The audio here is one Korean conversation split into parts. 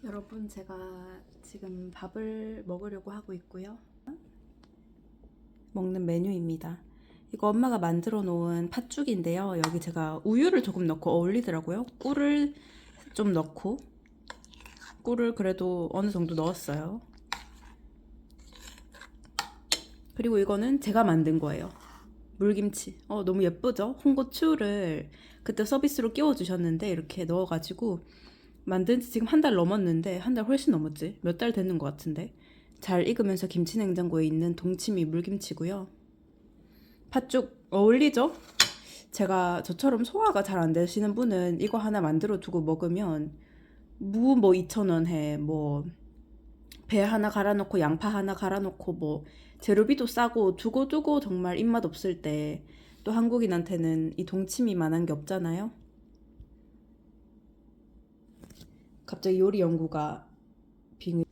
여러분, 제가 지금 밥을 먹으려고 하고 있고요. 먹는 메뉴입니다. 이거 엄마가 만들어 놓은 팥죽인데요. 여기 제가 우유를 조금 넣고 어울리더라고요. 꿀을 좀 넣고, 꿀을 그래도 어느 정도 넣었어요. 그리고 이거는 제가 만든 거예요. 물김치. 너무 예쁘죠? 홍고추를 그때 서비스로 끼워 주셨는데 이렇게 넣어가지고 만든 지 지금 한 달 넘었는데, 한 달 훨씬 넘었지? 몇 달 됐는 것 같은데. 잘 익으면서 김치 냉장고에 있는 동치미 물김치고요. 팥죽 어울리죠? 제가 저처럼 소화가 잘 안 되시는 분은 이거 하나 만들어 두고 먹으면 무 뭐 2,000원 해. 뭐 배 하나 갈아 넣고 양파 하나 갈아 넣고 뭐 재료비도 싸고 두고두고 정말 입맛 없을 때 또 한국인한테는 이 동치미만한 게 없잖아요. 갑자기 요리 연구가 빙.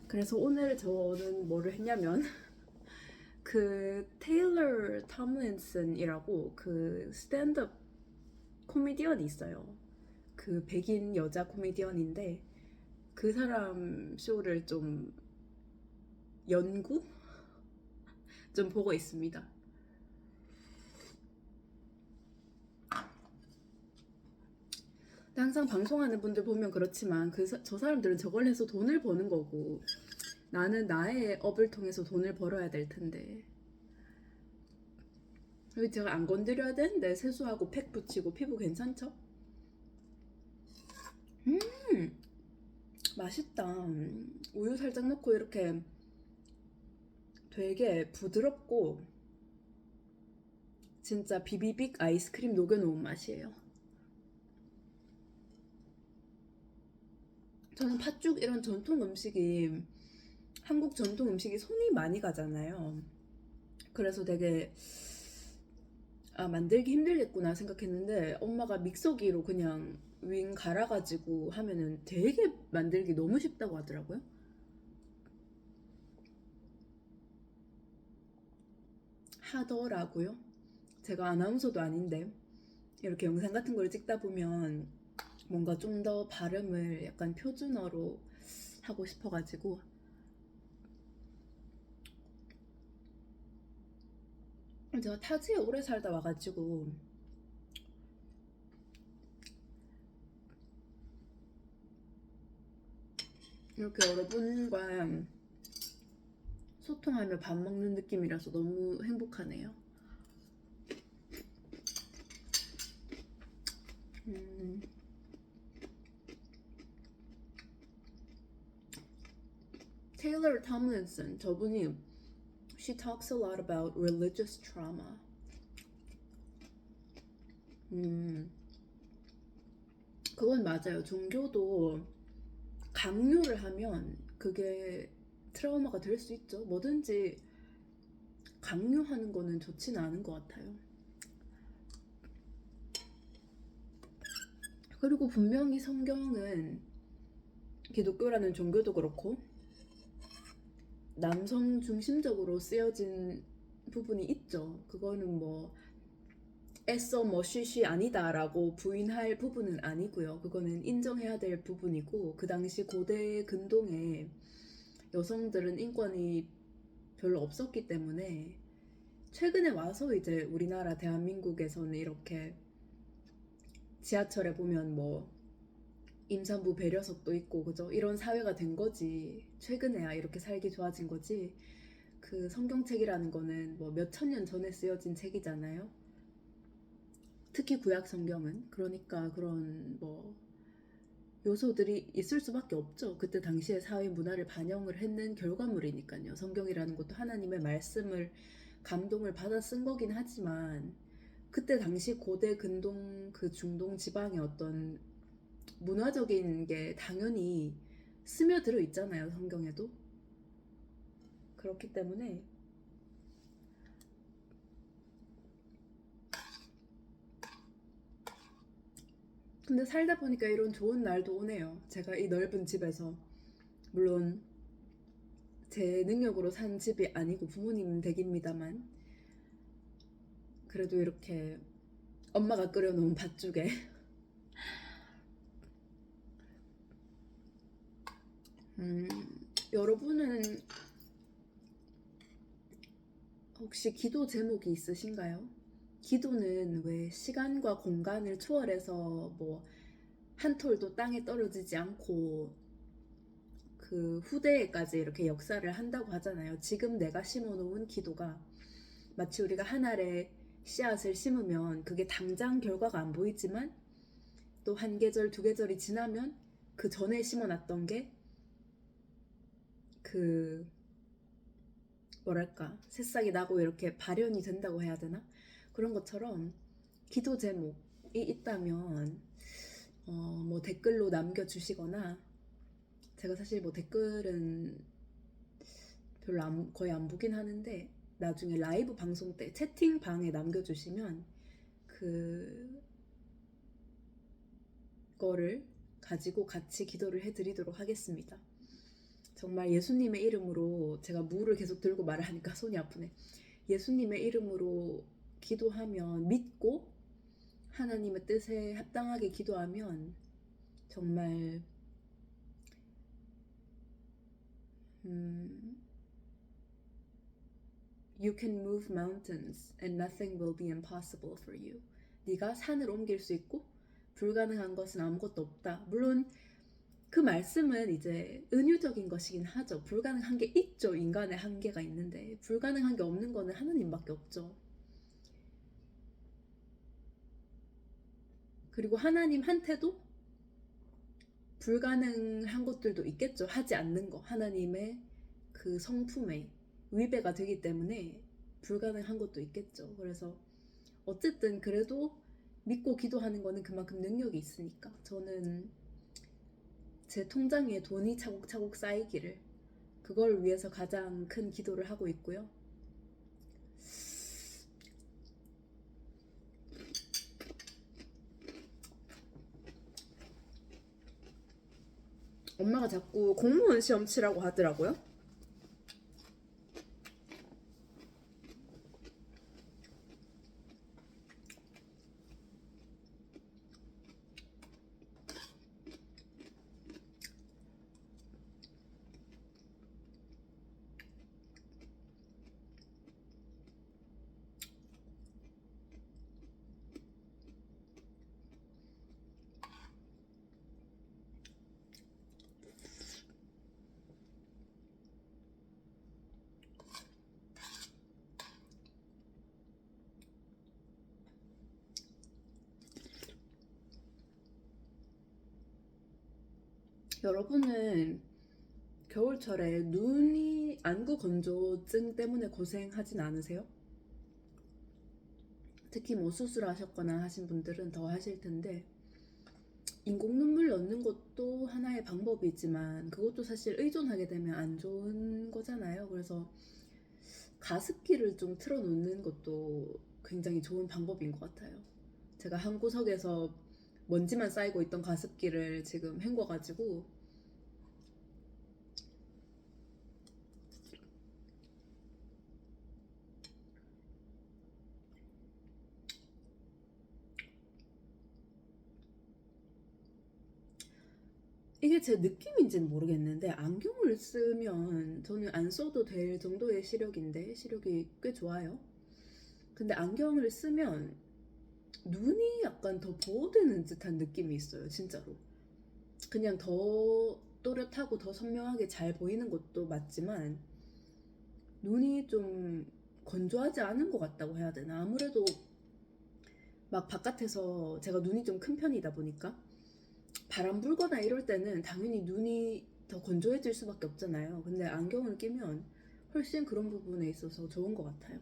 그래서 오늘 저는 뭐를 했냐면 그 테일러 톰린슨이라고 그 스탠드업 코미디언이 있어요. 그 백인 여자 코미디언인데 그 사람 쇼를 좀 연구 좀 보고 있습니다. 항상 방송하는 분들 보면 그렇지만 저 사람들은 저걸 해서 돈을 버는 거고 나는 나의 업을 통해서 돈을 벌어야 될 텐데 여기 제가 안 건드려야 되는데 세수하고 팩 붙이고 피부 괜찮죠? 맛있다. 우유 살짝 넣고 이렇게 되게 부드럽고 진짜 비비빅 아이스크림 녹여놓은 맛이에요. 저는 팥죽 이런 전통 음식이 한국 전통 음식이 손이 많이 가잖아요. 그래서 되게 만들기 힘들겠구나 생각했는데 엄마가 믹서기로 그냥 윙 갈아가지고 하면은 되게 만들기 너무 쉽다고 하더라고요. 하더라고요. 제가 아나운서도 아닌데 이렇게 영상 같은 걸 찍다 보면 뭔가 좀 더 발음을 약간 표준어로 하고 싶어가지고 제가 타지에 오래 살다 와가지고 이렇게 여러분과 소통하며 밥 먹는 느낌이라서 너무 행복하네요. 테일러 톰린슨 저분이 She talks a lot about religious trauma. 그건 맞아요. 종교도 강요를 하면 그게 트라우마가 될 수 있죠. 뭐든지 강요하는 거는 좋지는 않은 것 같아요. 그리고 분명히 성경은 기독교라는 종교도 그렇고 남성 중심적으로 쓰여진 부분이 있죠. 그거는 뭐 애써 뭐 쉬쉬 아니다라고 부인할 부분은 아니고요. 그거는 인정해야 될 부분이고 그 당시 고대 근동에 여성들은 인권이 별로 없었기 때문에 최근에 와서 이제 우리나라 대한민국에서는 이렇게 지하철에 보면 뭐 임산부 배려석도 있고 그죠? 이런 사회가 된 거지. 최근에야 이렇게 살기 좋아진 거지. 그 성경책이라는 거는 뭐 몇천 년 전에 쓰여진 책이잖아요. 특히 구약 성경은 그러니까 그런 뭐 요소들이 있을 수밖에 없죠. 그때 당시의 사회 문화를 반영을 했는 결과물이니까요. 성경이라는 것도 하나님의 말씀을 감동을 받아 쓴 거긴 하지만 그때 당시 고대 근동 그 중동 지방의 어떤 문화적인 게 당연히 스며들어 있잖아요. 성경에도. 그렇기 때문에 근데 살다 보니까 이런 좋은 날도 오네요. 제가 이 넓은 집에서 물론 제 능력으로 산 집이 아니고 부모님 댁입니다만 그래도 이렇게 엄마가 끓여놓은 밭죽에 음, 여러분은 혹시 기도 제목이 있으신가요? 기도는 왜 시간과 공간을 초월해서 뭐 한 톨도 땅에 떨어지지 않고 그 후대에까지 이렇게 역사를 한다고 하잖아요. 지금 내가 심어놓은 기도가 마치 우리가 한 알의 씨앗을 심으면 그게 당장 결과가 안 보이지만 또 한 계절, 두 계절이 지나면 그 전에 심어놨던 게 그 뭐랄까 새싹이 나고 이렇게 발현이 된다고 해야 되나? 그런 것처럼 기도 제목이 있다면 뭐 댓글로 남겨주시거나 제가 사실 뭐 댓글은 별로 거의 안 보긴 하는데 나중에 라이브 방송 때 채팅방에 남겨주시면 그거를 가지고 같이 기도를 해드리도록 하겠습니다. 정말 예수님의 이름으로 제가 무를 계속 들고 말을 하니까 손이 아프네. 예수님의 이름으로 기도하면 믿고 하나님의 뜻에 합당하게 기도하면 정말 You can move mountains and nothing will be impossible for you. 네가 산을 옮길 수 있고 불가능한 것은 아무것도 없다. 물론 그 말씀은 이제 은유적인 것이긴 하죠. 불가능한 게 있죠. 인간의 한계가 있는데 불가능한 게 없는 거는 하나님밖에 없죠. 그리고 하나님한테도 불가능한 것들도 있겠죠. 하지 않는 거. 하나님의 그 성품에 위배가 되기 때문에 불가능한 것도 있겠죠. 그래서 어쨌든 그래도 믿고 기도하는 거는 그만큼 능력이 있으니까 저는 제 통장에 돈이 차곡차곡 쌓이기를 그걸 위해서 가장 큰 기도를 하고 있고요. 엄마가 자꾸 공무원 시험 치라고 하더라고요. 여러분은 겨울철에 눈이 안구 건조증 때문에 고생하진 않으세요? 특히 뭐 수술하셨거나 하신 분들은 더 하실 텐데 인공 눈물 넣는 것도 하나의 방법이지만 그것도 사실 의존하게 되면 안 좋은 거잖아요. 그래서 가습기를 좀 틀어놓는 것도 굉장히 좋은 방법인 것 같아요. 제가 한 구석에서 먼지만 쌓이고 있던 가습기를 지금 헹궈가지고 이게 제 느낌인지는 모르겠는데 안경을 쓰면 저는 안 써도 될 정도의 시력인데 시력이 꽤 좋아요. 근데 안경을 쓰면 눈이 약간 더 보호되는 듯한 느낌이 있어요, 진짜로. 그냥 더 또렷하고 더 선명하게 잘 보이는 것도 맞지만 눈이 좀 건조하지 않은 것 같다고 해야 되나? 아무래도 막 바깥에서 제가 눈이 좀 큰 편이다 보니까 바람 불거나 이럴 때는 당연히 눈이 더 건조해질 수밖에 없잖아요. 근데 안경을 끼면 훨씬 그런 부분에 있어서 좋은 것 같아요.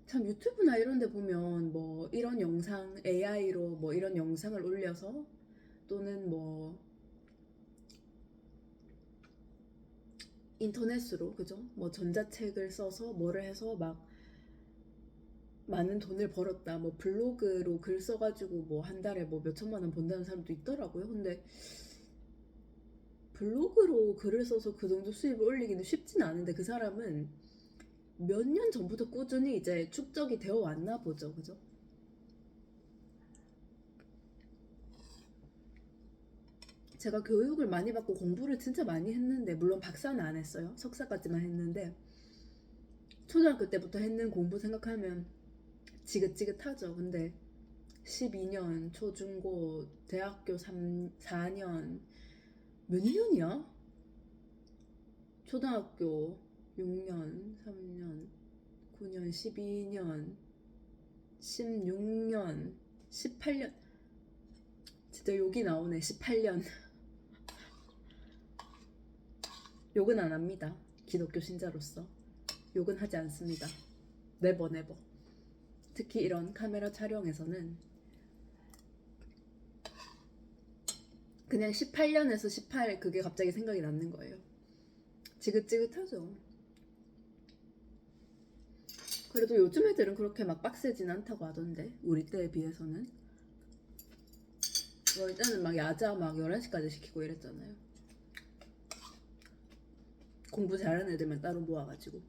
참 유튜브나 이런 데 보면 뭐 이런 영상 AI로 뭐 이런 영상을 올려서 또는 뭐 인터넷으로 그죠? 뭐 전자책을 써서 뭐를 해서 막 많은 돈을 벌었다. 뭐 블로그로 글 써가지고 뭐 한 달에 뭐 몇 천만 원 번다는 사람도 있더라고요. 근데 블로그로 글을 써서 그 정도 수입을 올리기는 쉽진 않은데 그 사람은 몇 년 전부터 꾸준히 이제 축적이 되어 왔나 보죠. 그죠? 제가 교육을 많이 받고 공부를 진짜 많이 했는데, 물론 박사는 안 했어요. 석사까지만 했는데, 초등학교 때부터 했는 공부 생각하면 지긋지긋하죠. 근데 12년, 초중고, 대학교 4년, 몇 년이야? 초등학교 6년, 3년, 9년, 12년, 16년, 18년. 진짜 욕이 나오네. 18년. 욕은 안 합니다. 기독교 신자로서. 욕은 하지 않습니다. 네버 네버. 특히 이런 카메라 촬영에서는 그냥 18년에서 18 그게 갑자기 생각이 나는 거예요. 지긋지긋하죠. 그래도 요즘 애들은 그렇게 막 빡세진 않다고 하던데, 우리 때에 비해서는. 우리 때는 막 야자 막 11시까지 시키고 이랬잖아요. 공부 잘하는 애들만 따로 모아가지고.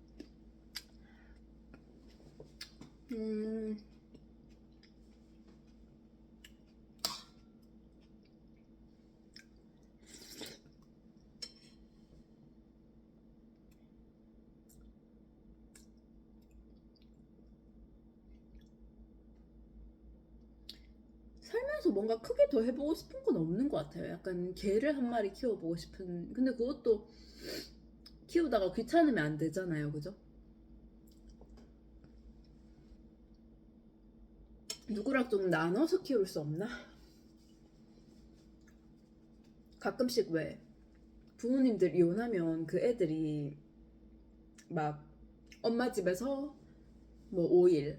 살면서 뭔가 크게 더 해보고 싶은 건 없는 것 같아요. 약간 개를 한 마리 키워보고 싶은. 근데 그것도 키우다가 귀찮으면 안 되잖아요. 그죠? 누구랑 좀 나눠서 키울 수 없나? 가끔씩 왜 부모님들 이혼하면 그 애들이 막 엄마 집에서 뭐 5일,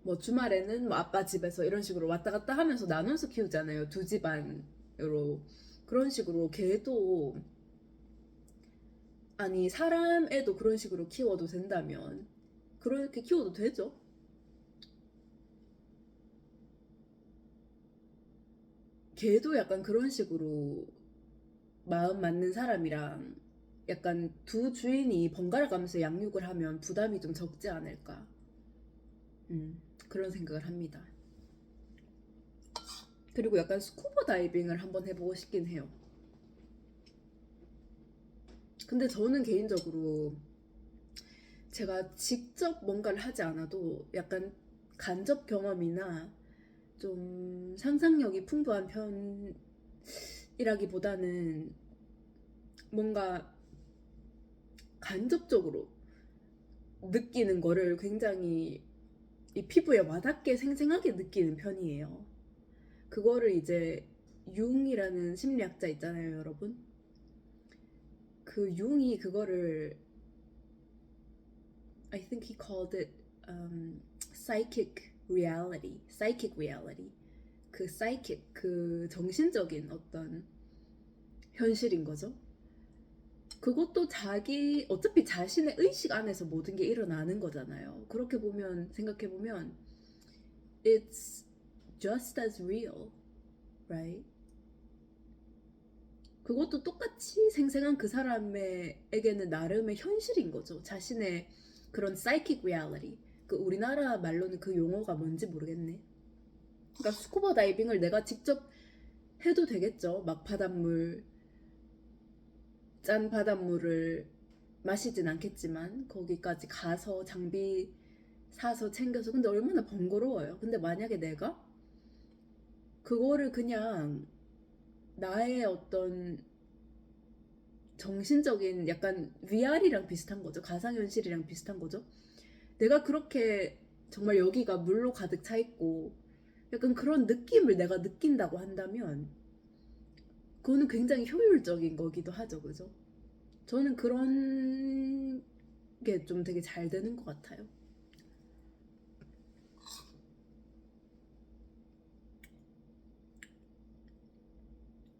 뭐 주말에는 뭐 아빠 집에서 이런 식으로 왔다 갔다 하면서 나눠서 키우잖아요. 두 집안으로. 그런 식으로 개도, 아니 사람 애도 그런 식으로 키워도 된다면 그렇게 키워도 되죠. 개도 약간 그런 식으로 마음 맞는 사람이랑 약간 두 주인이 번갈아 가면서 양육을 하면 부담이 좀 적지 않을까. 그런 생각을 합니다. 그리고 약간 스쿠버 다이빙을 한번 해보고 싶긴 해요. 근데 저는 개인적으로 제가 직접 뭔가를 하지 않아도 약간 간접 경험이나 좀 상상력이 풍부한 편이라기보다는 뭔가 간접적으로 느끼는 거를 굉장히 이 피부에 와닿게 생생하게 느끼는 편이에요. 그거를 이제 융이라는 심리학자 있잖아요, 여러분. 그 융이 그거를 I think he called it psychic reality. psychic reality. 그 psychic, 그 정신적인 어떤 현실인 거죠. 그것도 어차피 자신의 의식 안에서 모든 게 일어나는 거잖아요. 그렇게 보면, 생각해보면, it's just as real, right? 그것도 똑같이 생생한 그 사람에게는 나름의 현실인 거죠. 자신의 그런 psychic reality. 그 우리나라 말로는 그 용어가 뭔지 모르겠네. 그러니까 스쿠버 다이빙을 내가 직접 해도 되겠죠. 막 짠 바닷물을 마시진 않겠지만 거기까지 가서 장비 사서 챙겨서. 근데 얼마나 번거로워요. 근데 만약에 내가 그거를 그냥 나의 어떤 정신적인 약간 VR이랑 비슷한 거죠. 가상현실이랑 비슷한 거죠. 내가 그렇게 정말 여기가 물로 가득 차 있고 약간 그런 느낌을 내가 느낀다고 한다면 그거는 굉장히 효율적인 거기도 하죠. 그죠? 저는 그런 게 좀 되게 잘 되는 것 같아요.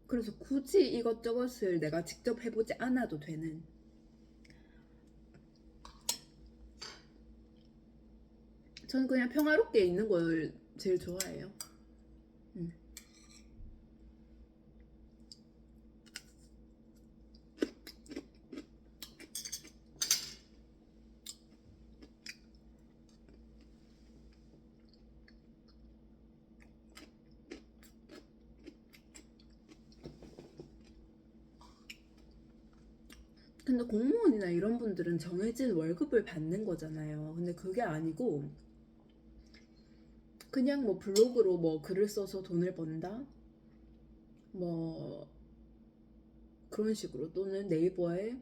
그래서 굳이 이것저것을 내가 직접 해보지 않아도 되는, 저는 그냥 평화롭게 있는 걸 제일 좋아해요. 음. 근데 공무원이나 이런 분들은 정해진 월급을 받는 거잖아요. 근데 그게 아니고 그냥 뭐 블로그로 뭐 글을 써서 돈을 번다? 뭐 그런 식으로, 또는 네이버에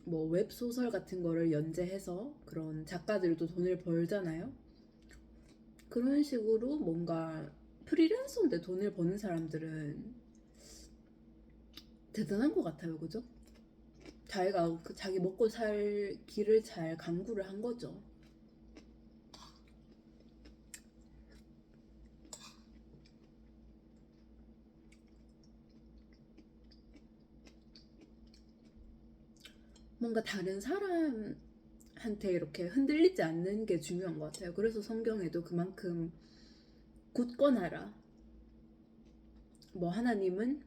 뭐 웹소설 같은 거를 연재해서 그런 작가들도 돈을 벌잖아요. 그런 식으로 뭔가 프리랜서인데 돈을 버는 사람들은 대단한 것 같아요. 그죠? 자기가 자기 먹고 살 길을 잘 강구를 한 거죠. 뭔가 다른 사람한테 이렇게 흔들리지 않는 게 중요한 것 같아요. 그래서 성경에도 그만큼 굳건하라. 뭐 하나님은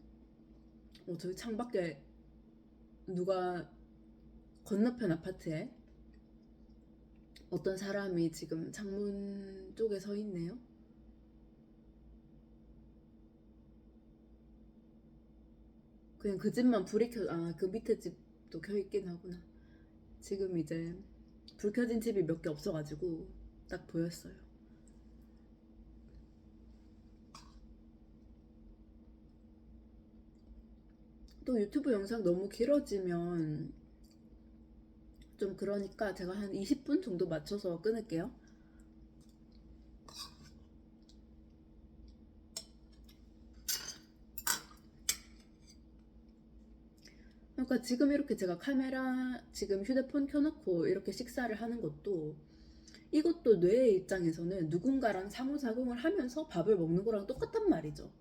저기 창밖에 누가 건너편 아파트에 어떤 사람이 지금 창문 쪽에 서 있네요. 그냥 그 집만 불이 그 밑에 집도 켜 있긴 하구나. 지금 이제 불 켜진 집이 몇 개 없어가지고 딱 보였어요. 또 유튜브 영상 너무 길어지면 좀 그러니까 제가 한 20분 정도 맞춰서 끊을게요. 그러니까 지금 이렇게 제가 카메라, 지금 휴대폰 켜놓고 이렇게 식사를 하는 것도, 이것도 뇌의 입장에서는 누군가랑 상호작용을 하면서 밥을 먹는 거랑 똑같단 말이죠.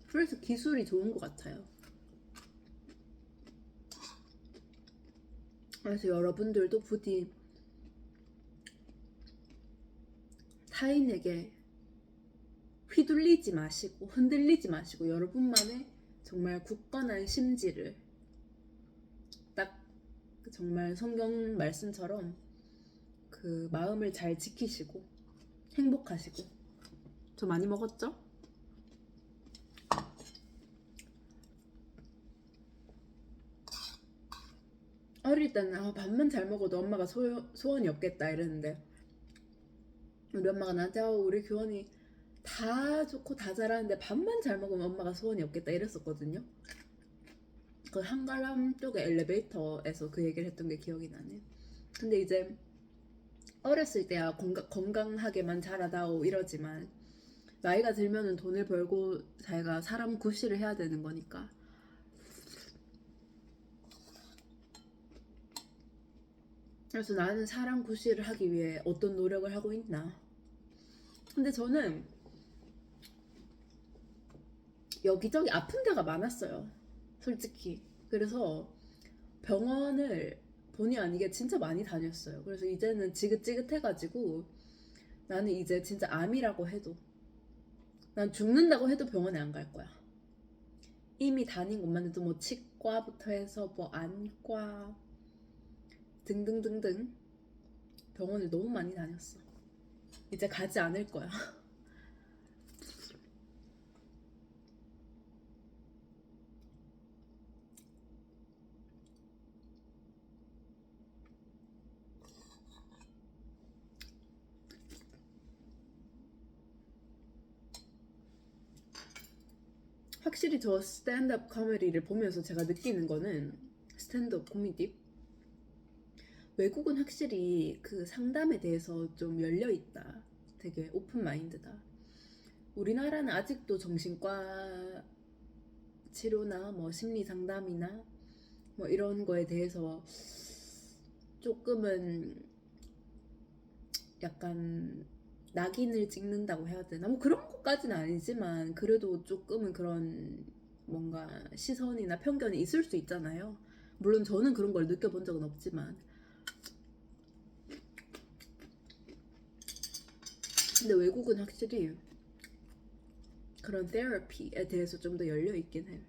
그래서 기술이 좋은 것 같아요. 그래서 여러분들도 부디 타인에게 휘둘리지 마시고 흔들리지 마시고 여러분만의 정말 굳건한 심지를 딱 정말 성경 말씀처럼 그 마음을 잘 지키시고 행복하시고. 저 많이 먹었죠? 어릴 때는 밥만 잘 먹어도 엄마가 소원이 없겠다 이랬는데, 우리 엄마가 나한테 우리 교원이 다 좋고 다 잘하는데 밥만 잘 먹으면 엄마가 소원이 없겠다 이랬었거든요. 그 한가람 쪽에 엘리베이터에서 그 얘기를 했던 게 기억이 나네. 근데 이제 어렸을 때야 건강하게만 자라다오 이러지만 나이가 들면은 돈을 벌고 자기가 사람 구실을 해야 되는 거니까. 그래서 나는 사람 구실을 하기 위해 어떤 노력을 하고 있나. 근데 저는 여기저기 아픈 데가 많았어요, 솔직히. 그래서 병원을 본의 아니게 진짜 많이 다녔어요. 그래서 이제는 지긋지긋해가지고 나는 이제 진짜 암이라고 해도, 난 죽는다고 해도 병원에 안 갈 거야. 이미 다닌 것만 해도 뭐 치과부터 해서 뭐 안과 등등등등 병원을 너무 많이 다녔어. 이제 가지 않을 거야. 확실히 저 스탠드업 코미디를 보면서 제가 느끼는 거는, 스탠드업 코미디 외국은 확실히 그 상담에 대해서 좀 열려있다. 되게 오픈 마인드다. 우리나라는 아직도 정신과 치료나 뭐 심리 상담이나 뭐 이런 거에 대해서 조금은 약간 낙인을 찍는다고 해야 되나? 뭐 그런 것까지는 아니지만 그래도 조금은 그런 뭔가 시선이나 편견이 있을 수 있잖아요. 물론 저는 그런 걸 느껴본 적은 없지만. 근데 외국은 확실히 그런 테라피에 대해서 좀 더 열려 있긴 해.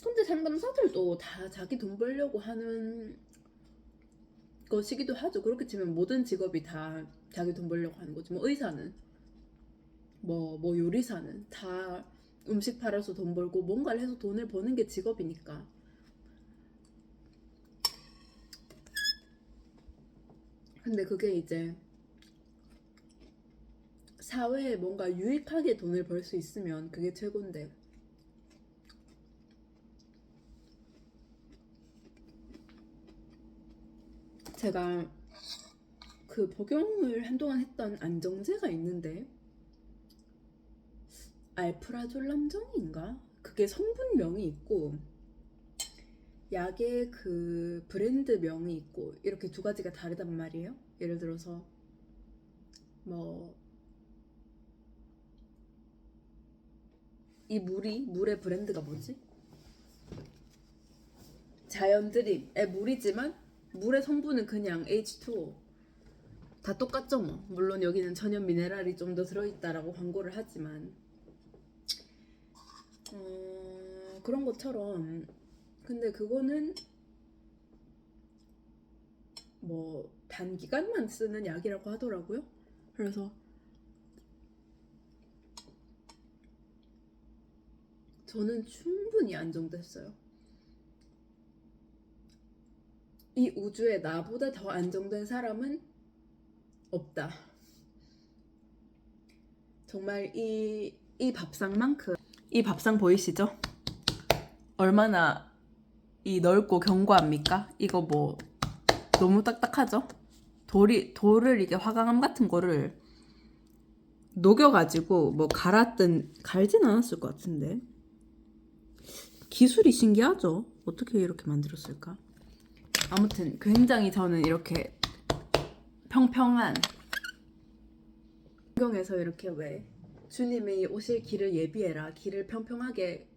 근데 상담사들도 다 자기 돈 벌려고 하는 것이기도 하죠. 그렇게 치면 모든 직업이 다 자기 돈 벌려고 하는 거지. 뭐 의사는, 뭐 요리사는 다 음식 팔아서 돈 벌고 뭔가를 해서 돈을 버는 게 직업이니까. 근데 그게 이제 사회에 뭔가 유익하게 돈을 벌 수 있으면 그게 최고인데, 제가 그 복용을 한동안 했던 안정제가 있는데 알프라졸람정인가? 그게 성분명이 있고 약의 그 브랜드명이 있고 이렇게 두 가지가 다르단 말이에요. 예를 들어서 뭐 이 물의 브랜드가 뭐지? 자연드림의 물이지만 물의 성분은 그냥 H2O. 다 똑같죠 뭐. 물론 여기는 천연 미네랄이 좀 더 들어있다라고 광고를 하지만 그런 것처럼. 근데 그거는 뭐 단기간만 쓰는 약이라고 하더라고요. 그래서 저는 충분히 안정됐어요. 이 우주에 나보다 더 안정된 사람은 없다. 정말 이 밥상만큼, 이 밥상 보이시죠? 얼마나 이 넓고 견고합니까? 이거 뭐 너무 딱딱하죠? 돌을 이게 화강암 같은 거를 녹여가지고 뭐 갈진 않았을 것 같은데 기술이 신기하죠? 어떻게 이렇게 만들었을까? 아무튼 굉장히 저는 이렇게 평평한, 성경에서 이렇게 왜 주님이 오실 길을 예비해라, 길을 평평하게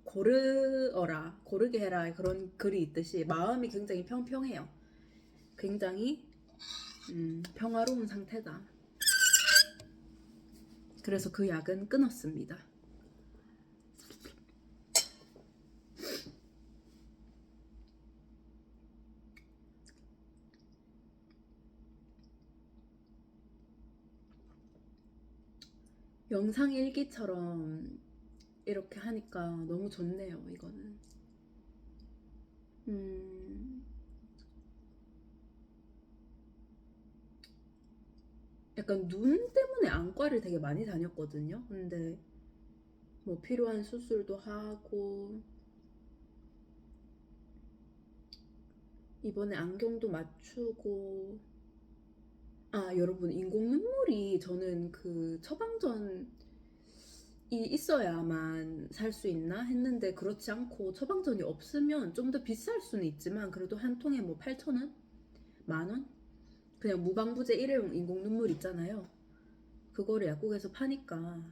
고르게 해라, 그런 글이 있듯이 마음이 굉장히 평평해요. 굉장히 평화로운 상태다. 그래서 그 약은 끊었습니다. 영상 일기처럼 이렇게 하니까 너무 좋네요. 이거는 약간 눈 때문에 안과를 되게 많이 다녔거든요. 근데 뭐 필요한 수술도 하고 이번에 안경도 맞추고. 아, 여러분, 인공 눈물이 저는 그 처방전이 있어야만 살 수 있나 했는데 그렇지 않고 처방전이 없으면 좀 더 비쌀 수는 있지만 그래도 한 통에 뭐 8,000원? 만원? 그냥 무방부제 일회용 인공 눈물 있잖아요. 그거를 약국에서 파니까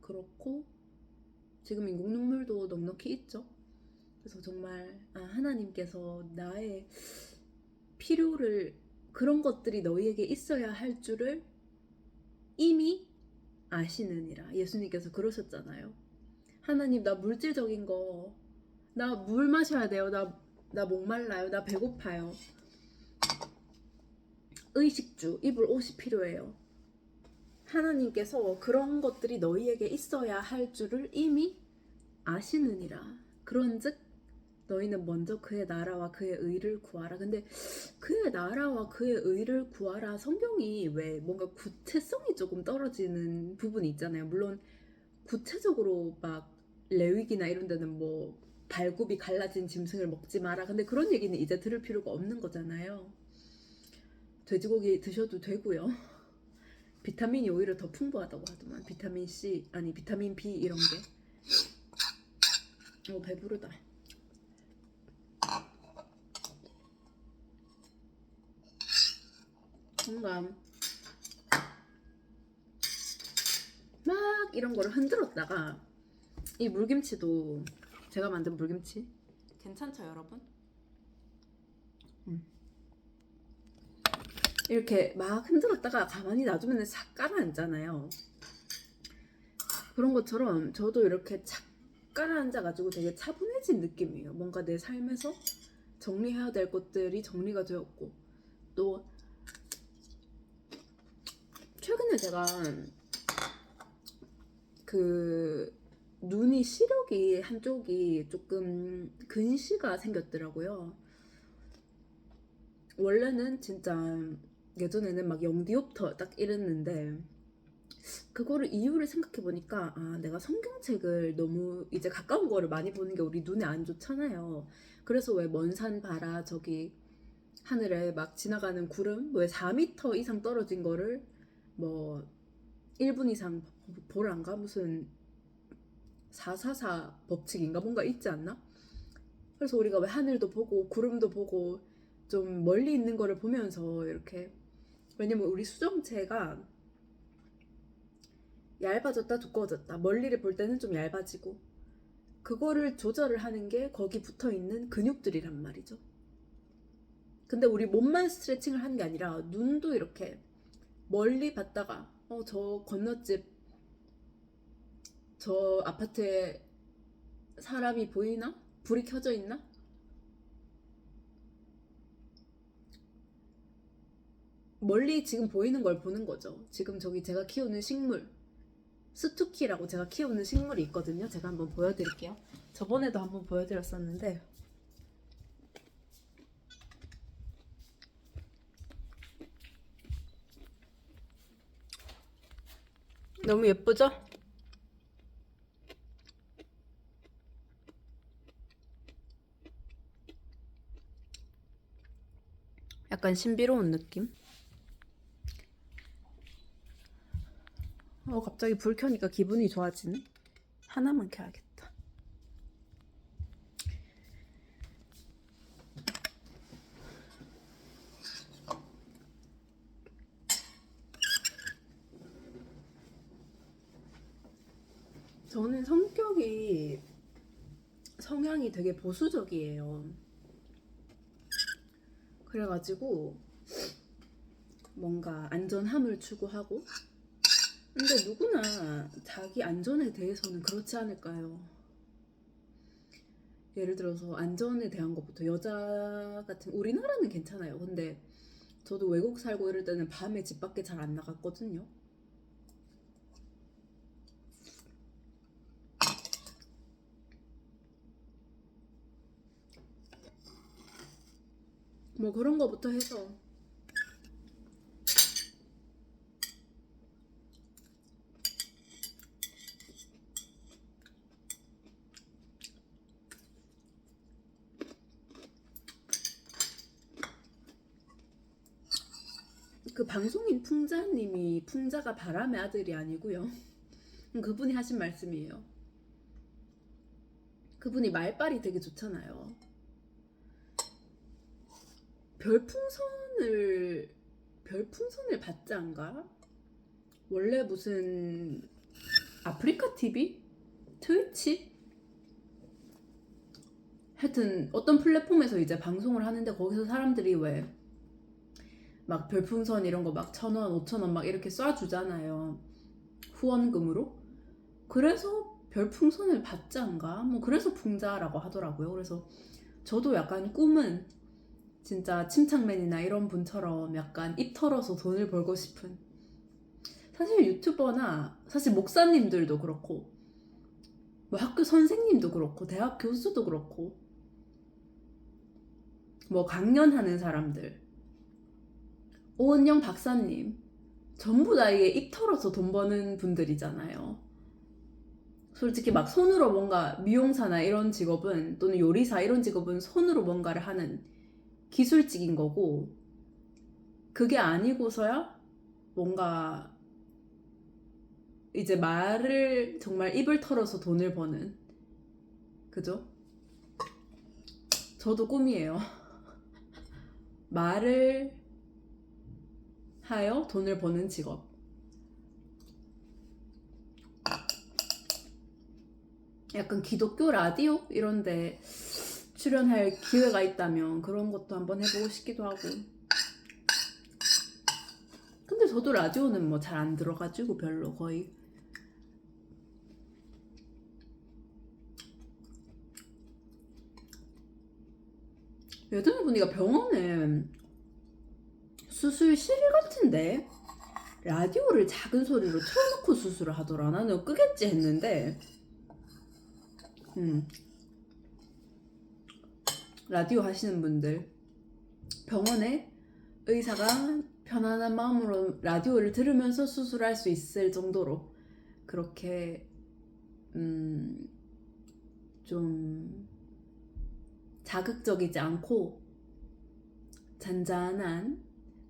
그렇고 지금 인공 눈물도 넉넉히 있죠. 그래서 정말 하나님께서 나의 필요를, 그런 것들이 너희에게 있어야 할 줄을 이미 아시느니라. 예수님께서 그러셨잖아요. 하나님, 나 물질적인 거, 나 물 마셔야 돼요. 나 목말라요. 나 배고파요. 의식주, 입을 옷이 필요해요. 하나님께서 그런 것들이 너희에게 있어야 할 줄을 이미 아시느니라. 그런즉 너희는 먼저 그의 나라와 그의 의를 구하라. 근데 그의 나라와 그의 의를 구하라, 성경이 왜 뭔가 구체성이 조금 떨어지는 부분이 있잖아요. 물론 구체적으로 막 레위기나 이런 데는 뭐 발굽이 갈라진 짐승을 먹지 마라, 근데 그런 얘기는 이제 들을 필요가 없는 거잖아요. 돼지고기 드셔도 되고요. 비타민이 오히려 더 풍부하다고 하더만. 비타민 C, 아니 비타민 B 이런 게. 배부르다. 뭔가 막 이런 거를 흔들었다가, 이 물김치도 제가 만든 물김치 괜찮죠 여러분? 이렇게 막 흔들었다가 가만히 놔두면 싹 가라앉잖아요. 그런 것처럼 저도 이렇게 착 가라앉아가지고 되게 차분해진 느낌이에요. 뭔가 내 삶에서 정리해야 될 것들이 정리가 되었고, 또 최근에 제가 그 눈이 시력이 한쪽이 조금 근시가 생겼더라고요. 원래는 진짜 예전에는 막 0디옵터 딱 이랬는데, 그거를 이유를 생각해 보니까 내가 성경책을 너무 이제 가까운 거를 많이 보는 게 우리 눈에 안 좋잖아요. 그래서 왜 먼 산 봐라, 저기 하늘에 막 지나가는 구름 왜 4m 이상 떨어진 거를 뭐 1분 이상 보란가, 무슨 444 법칙인가 뭔가 있지 않나? 그래서 우리가 왜 하늘도 보고 구름도 보고 좀 멀리 있는 거를 보면서 이렇게, 왜냐면 우리 수정체가 얇아졌다 두꺼워졌다, 멀리를 볼 때는 좀 얇아지고, 그거를 조절을 하는 게 거기 붙어 있는 근육들이란 말이죠. 근데 우리 몸만 스트레칭을 하는 게 아니라 눈도 이렇게 멀리 봤다가 저 건너집 저 아파트에 사람이 보이나? 불이 켜져 있나? 멀리 지금 보이는 걸 보는 거죠. 지금 저기 제가 키우는 식물, 스투키라고 제가 키우는 식물이 있거든요. 제가 한번 보여드릴게요. 저번에도 한번 보여드렸었는데, 너무 예쁘죠? 약간 신비로운 느낌? 갑자기 불 켜니까 기분이 좋아지네. 하나만 켜야겠다. 저는 성향이 되게 보수적이에요. 그래가지고 뭔가 안전함을 추구하고, 근데 누구나 자기 안전에 대해서는 그렇지 않을까요? 예를 들어서 안전에 대한 것부터, 여자 같은 우리나라는 괜찮아요. 근데 저도 외국 살고 이럴 때는 밤에 집 밖에 잘 안 나갔거든요. 뭐 그런 거부터 해서 그 방송인 풍자님이, 풍자가 바람의 아들이 아니고요. 그분이 하신 말씀이에요. 그분이 말빨이 되게 좋잖아요. 별풍선을 받지 않가? 원래 무슨 아프리카 TV? 트위치? 하여튼 어떤 플랫폼에서 이제 방송을 하는데, 거기서 사람들이 왜 막 별풍선 이런 거 막 1,000원, 5,000원 막 이렇게 쏴주잖아요. 후원금으로. 그래서 별풍선을 받지 않가? 뭐 그래서 풍자라고 하더라고요. 그래서 저도 약간 꿈은 진짜 침착맨이나 이런 분처럼 약간 입 털어서 돈을 벌고 싶은, 사실 유튜버나 사실 목사님들도 그렇고 뭐 학교 선생님도 그렇고 대학 교수도 그렇고 뭐 강연하는 사람들, 오은영 박사님, 전부 다 이게 입 털어서 돈 버는 분들이잖아요. 솔직히 막 손으로 뭔가, 미용사나 이런 직업은, 또는 요리사 이런 직업은 손으로 뭔가를 하는 기술직인 거고, 그게 아니고서야 뭔가 이제 말을 정말 입을 털어서 돈을 버는, 그죠? 저도 꿈이에요. 말을 하여 돈을 버는 직업. 약간 기독교 라디오 이런데 출연할 기회가 있다면 그런 것도 한번 해보고 싶기도 하고. 근데 저도 라디오는 뭐 잘 안 들어가지고 별로, 거의. 예전에 보니까 병원에 수술실 같은데 라디오를 작은 소리로 틀어놓고 수술을 하더라. 나는 끄겠지 했는데 라디오 하시는 분들 병원에 의사가 편안한 마음으로 라디오를 들으면서 수술할 수 있을 정도로 그렇게 좀 자극적이지 않고 잔잔한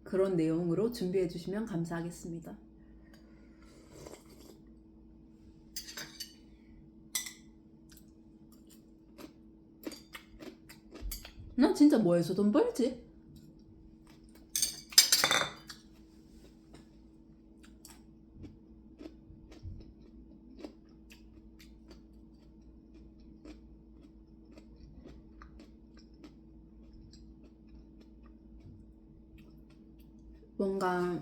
그런 내용으로 준비해 주시면 감사하겠습니다. 나 진짜 뭐해서 돈 벌지? 뭔가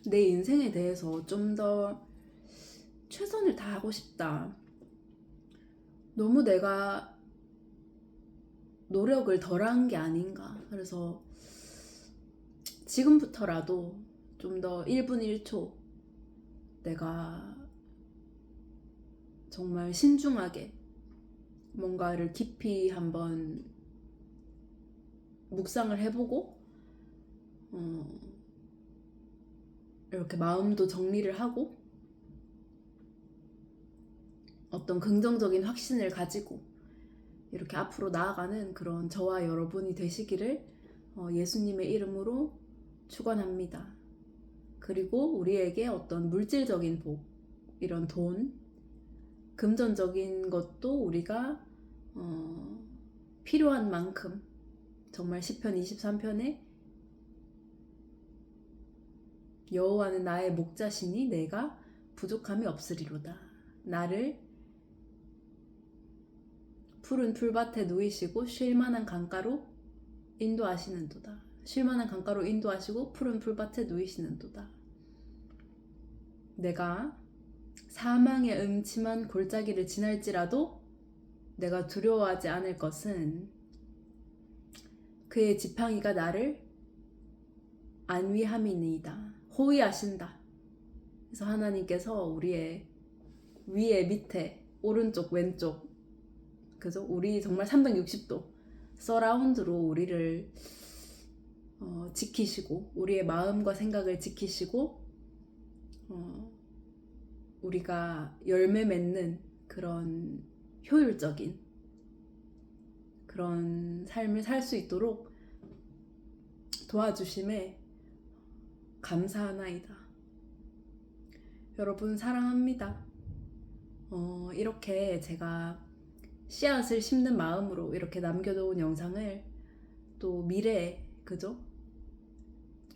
내 인생에 대해서 좀 더 최선을 다하고 싶다. 너무 내가 노력을 덜한 게 아닌가. 그래서 지금부터라도 좀 더 1분 1초 내가 정말 신중하게 뭔가를 깊이 한번 묵상을 해보고 이렇게 마음도 정리를 하고 어떤 긍정적인 확신을 가지고 이렇게 앞으로 나아가는 그런 저와 여러분이 되시기를 예수님의 이름으로 축원합니다. 그리고 우리에게 어떤 물질적인 복, 이런 돈, 금전적인 것도 우리가 필요한 만큼 정말 시편 23편에 여호와는 나의 목자시니 내가 부족함이 없으리로다. 나를 푸른 풀밭에 누이시고 쉴만한 강가로 인도하시는도다. 쉴만한 강가로 인도하시고 푸른 풀밭에 누이시는도다. 내가 사망의 음침한 골짜기를 지날지라도 내가 두려워하지 않을 것은 그의 지팡이가 나를 안위함이니이다. 호위하신다. 그래서 하나님께서 우리의 위에 밑에 오른쪽 왼쪽 그죠? 우리 정말 360도 서라운드로 우리를 지키시고 우리의 마음과 생각을 지키시고 우리가 열매 맺는 그런 효율적인 그런 삶을 살 수 있도록 도와주심에 감사하나이다. 여러분 사랑합니다. 이렇게 제가 씨앗을 심는 마음으로 이렇게 남겨놓은 영상을 또 미래에 그죠?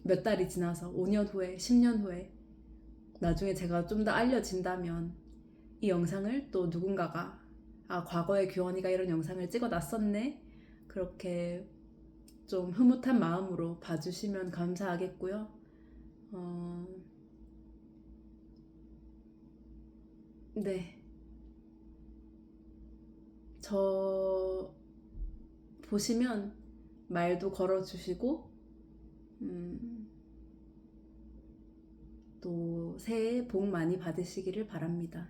몇 달이 지나서 5년 후에 10년 후에 나중에 제가 좀 더 알려진다면 이 영상을 또 누군가가 과거에 규원이가 이런 영상을 찍어놨었네 그렇게 좀 흐뭇한 마음으로 봐주시면 감사하겠고요. 네, 저 보시면 말도 걸어주시고 또 새해 복 많이 받으시기를 바랍니다.